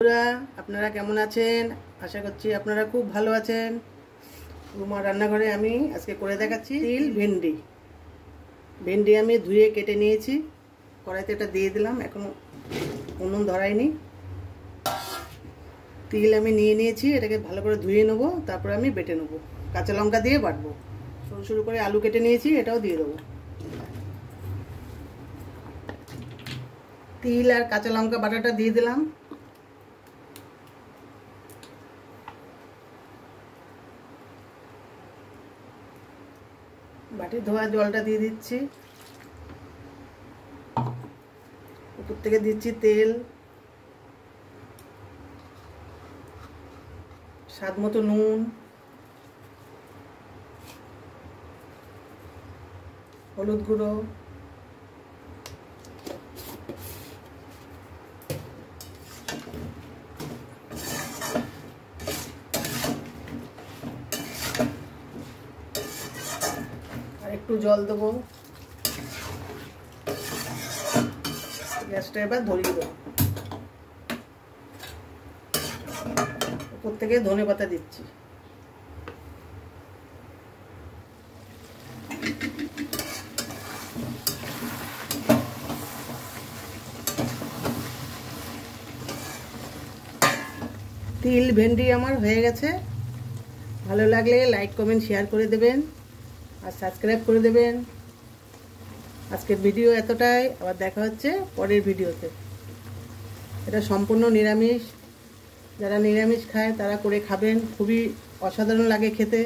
বন্ধুরা, আপনারা কেমন আছেন? আশা করছি আপনারা খুব ভালো আছেন। রুমার রান্নাঘরে আমি আজকে করে দেখাচ্ছি তিল ভেন্ডি। ভেন্ডি আমি ধুয়ে কেটে নিয়েছি, কড়াইতে এটা দিয়ে দিলাম, এখনো উনুন ধরাইনি। তিল আমি নিয়ে নিয়েছি, এটাকে ভালো করে ধুয়ে নেবো, তারপরে আমি বেটে নেবো। কাঁচা লঙ্কা দিয়ে বাটবো। সরু সরু করে আলু কেটে নিয়েছি, এটাও দিয়ে দেবো। তিল আর কাঁচা লঙ্কা বাটাটা দিয়ে দিলাম। বাটি ধোয়া জলটা দিয়ে দিচ্ছি, উপর থেকে দিচ্ছি তেল, স্বাদ মতো নুন, হলুদ গুঁড়ো, আর একটু জল দেবো। গ্যাসটা এবার ধরিয়ে দেবো। উপর থেকে ধনেপাতা দিচ্ছি। তিল ভেন্ডি আমার হয়ে গেছে। ভালো লাগলে লাইক কমেন্ট শেয়ার করে দেবেন আর সাবস্ক্রাইব করে দেবেন। আজকের ভিডিও এতটাই, আবার দেখা হচ্ছে পরের ভিডিওতে। এটা সম্পূর্ণ নিরামিষ, যারা নিরামিষ খায় তারা করে খাবেন, খুবই অসাধারণ লাগে খেতে।